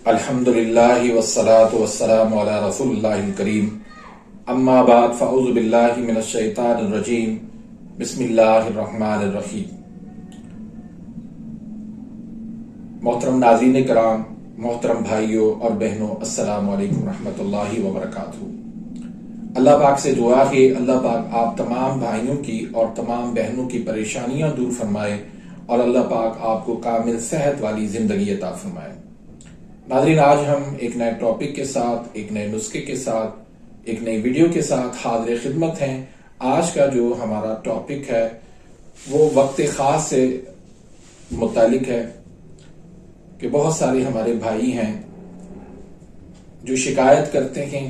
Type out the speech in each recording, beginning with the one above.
अल्हम्दुलिल्लाहि वस्सलातु वस्सलामु अला रसूलिल्लाहिल करीम अम्मा बाद फ़अऊज़ु बिल्लाहि मिनश शैतानिर रजीम बिस्मिल्लाहिर रहमानिर रहीम। मोहतरम नाज़रीन कराम, मोहतरम भाइयों और बहनों, अस्सलामु अलैकुम रहमतुल्लाहि व बरकातुहू। अल्लाह पाक से दुआ है अल्लाह पाक आप तमाम भाइयों की और तमाम बहनों की परेशानियां दूर फरमाए और अल्लाह पाक आपको कामिल सेहत वाली जिंदगी अता फरमाए। नाज़रीन, आज हम एक नए टॉपिक के साथ, एक नए नुस्खे के साथ, एक नई वीडियो के साथ हाजिर खिदमत हैं। आज का जो हमारा टॉपिक है वो वक्त खास से मुतालिक है कि बहुत सारे हमारे भाई हैं जो शिकायत करते हैं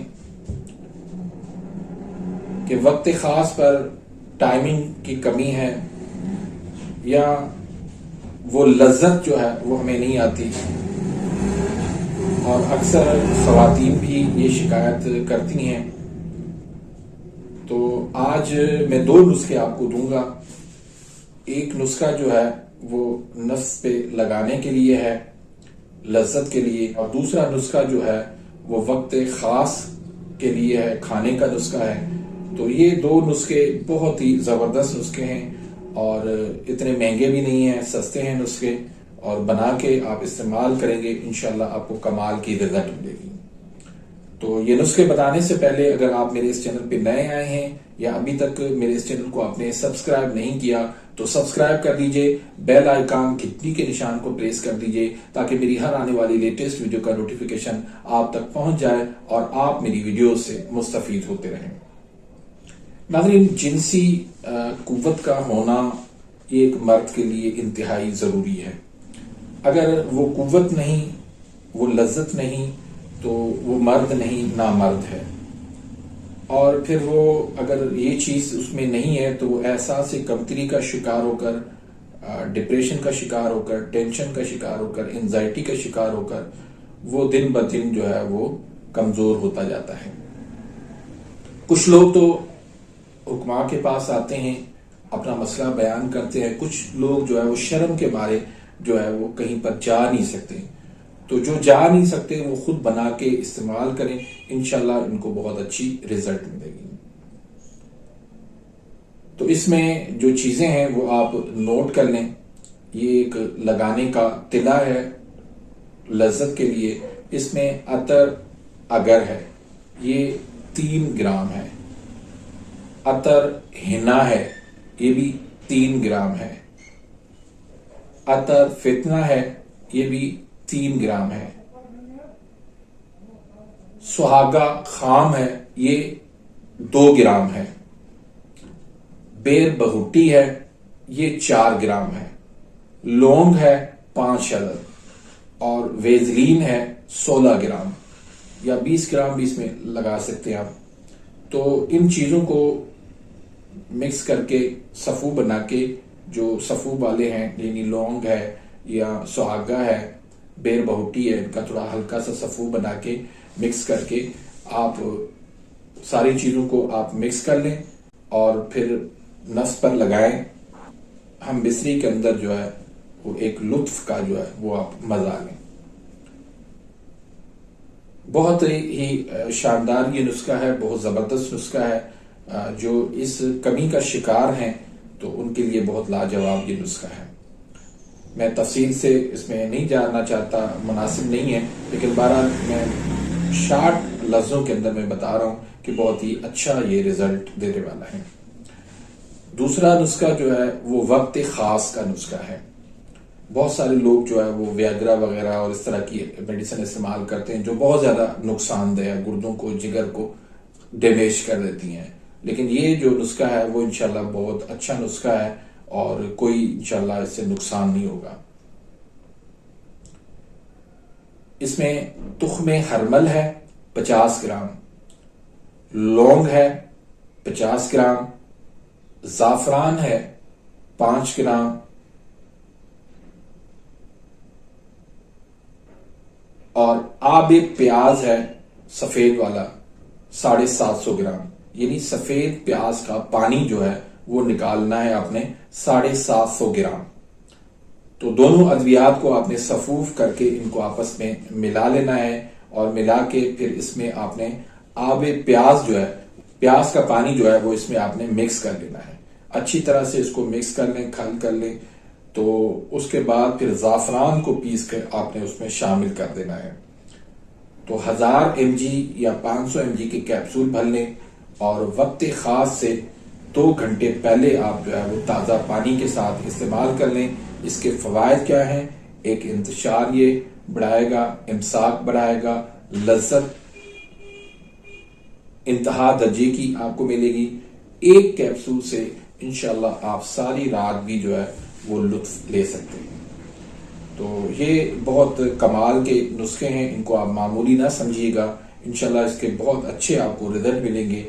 कि वक्त खास पर टाइमिंग की कमी है या वो लज्जत जो है वो हमें नहीं आती, और अक्सर ख़वातीन भी ये शिकायत करती हैं। तो आज मैं दो नुस्खे आपको दूंगा। एक नुस्खा जो है वो नफ्स पे लगाने के लिए है, लज्जत के लिए, और दूसरा नुस्खा जो है वो वक्त खास के लिए है, खाने का नुस्खा है। तो ये दो नुस्खे बहुत ही ज़बरदस्त नुस्खे हैं और इतने महंगे भी नहीं हैं, सस्ते हैं नुस्खे, और बना के आप इस्तेमाल करेंगे इंशाल्लाह आपको कमाल की रिजल्ट मिलेगी। तो ये नुस्खे बताने से पहले अगर आप मेरे इस चैनल पे नए आए हैं या अभी तक मेरे इस चैनल को आपने सब्सक्राइब नहीं किया तो सब्सक्राइब कर दीजिए, बेल आइकन घंटी के निशान को प्रेस कर दीजिए ताकि मेरी हर आने वाली लेटेस्ट वीडियो का नोटिफिकेशन आप तक पहुंच जाए और आप मेरी वीडियो से मुस्तफीद होते रहें। नाज़रीन, जिनसी कुव्वत का होना एक मर्द के लिए इंतहाई जरूरी है। अगर वो कुव्वत नहीं, वो लज्जत नहीं, तो वो मर्द नहीं, ना मर्द है। और फिर वो अगर ये चीज उसमें नहीं है तो वो एहसास कमतरी का शिकार होकर, डिप्रेशन का शिकार होकर, टेंशन का शिकार होकर, एंजाइटी का शिकार होकर वो दिन ब दिन जो है वो कमजोर होता जाता है। कुछ लोग तो हुक्मा के पास आते हैं, अपना मसला बयान करते हैं। कुछ लोग जो है वो शर्म के मारे जो है वो कहीं पर जा नहीं सकते। तो जो जा नहीं सकते वो खुद बना के इस्तेमाल करें, इंशाल्लाह इनको बहुत अच्छी रिजल्ट मिलेगी। तो इसमें जो चीजें हैं वो आप नोट कर लें। ये एक लगाने का तिला है लज्जत के लिए। इसमें अतर अगर है, ये 3 ग्राम है। अतर हिना है, ये भी 3 ग्राम है। अतर फितना है, ये भी 3 ग्राम है। सुहागा खाम है, ये 2 ग्राम है। बेर बहुटी है, ये 4 ग्राम है। लौंग है 5 अदद, और वेजलीन है 16 ग्राम या 20 ग्राम भी इसमें लगा सकते हैं आप। तो इन चीजों को मिक्स करके सफू बना के, जो सफू वाले हैं यानी लौंग है या सुहागा है, बेर बहुटी है, इनका थोड़ा हल्का सा सफू बना के मिक्स करके आप सारी चीजों को आप मिक्स कर लें और फिर नफ्स पर लगाएं। हम बिस्री के अंदर जो है वो एक लुत्फ का जो है वो आप मजा लें। बहुत ही शानदार ये नुस्खा है, बहुत जबरदस्त नुस्खा है। जो इस कमी का शिकार हैं तो उनके लिए बहुत लाजवाब ये नुस्खा है। मैं तफसील से इसमें नहीं जानना चाहता, मुनासिब नहीं है, लेकिन बहरहाल मैं शार्ट लफ्जों के अंदर मैं बता रहा हूं कि बहुत ही अच्छा ये रिजल्ट देने वाला है। दूसरा नुस्खा जो है वो वक्त खास का नुस्खा है। बहुत सारे लोग जो है वो व्याग्रा वगैरह और इस तरह की मेडिसिन इस्तेमाल करते हैं जो बहुत ज्यादा नुकसानदेह है, गुर्दों को, जिगर को डैमेज कर देती हैं। लेकिन ये जो नुस्खा है वो इंशाल्लाह बहुत अच्छा नुस्खा है और कोई इंशाल्लाह इससे नुकसान नहीं होगा। इसमें तुख्मे हरमल है 50 ग्राम, लौंग है 50 ग्राम, जाफरान है 5 ग्राम, और आबे प्याज है सफेद वाला 750 ग्राम। यानी सफेद प्याज का पानी जो है वो निकालना है आपने 750 ग्राम। तो दोनों अद्वियात को आपने सफूफ करके इनको आपस में मिला लेना है और मिला के फिर इसमें आपने आबे प्याज जो है, प्याज का पानी जो है वो इसमें आपने मिक्स कर लेना है। अच्छी तरह से इसको मिक्स कर लें, खल कर लें। तो उसके बाद फिर जाफरान को पीस कर आपने उसमें शामिल कर देना है। तो 1000 mg या 500 mg के कैप्सूल भर लें और वक्त खास से 2 घंटे पहले आप जो है वो ताज़ा पानी के साथ इस्तेमाल कर लें। इसके फवायद क्या हैं? एक इंतशार ये बढ़ाएगा, इमसाक बढ़ाएगा, लज्जत इंतहा दर्जे की आपको मिलेगी। एक कैप्सूल से इंशाल्लाह आप सारी रात भी जो है वो लुत्फ ले सकते हैं। तो ये बहुत कमाल के नुस्खे हैं, इनको आप मामूली ना समझिएगा। इंशाल्लाह इसके बहुत अच्छे आपको रिजल्ट मिलेंगे।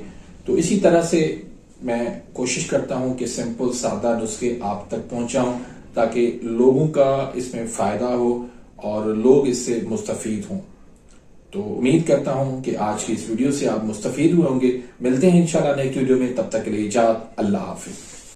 तो इसी तरह से मैं कोशिश करता हूं कि सिंपल सादा नुस्खे आप तक पहुंचाऊं ताकि लोगों का इसमें फायदा हो और लोग इससे मुस्तफीद हों। तो उम्मीद करता हूं कि आज की इस वीडियो से आप मुस्तफीद हुए होंगे। मिलते हैं इंशाल्लाह नेक्स्ट वीडियो में, तब तक के लिए इजाज़त, अल्लाह हाफिज।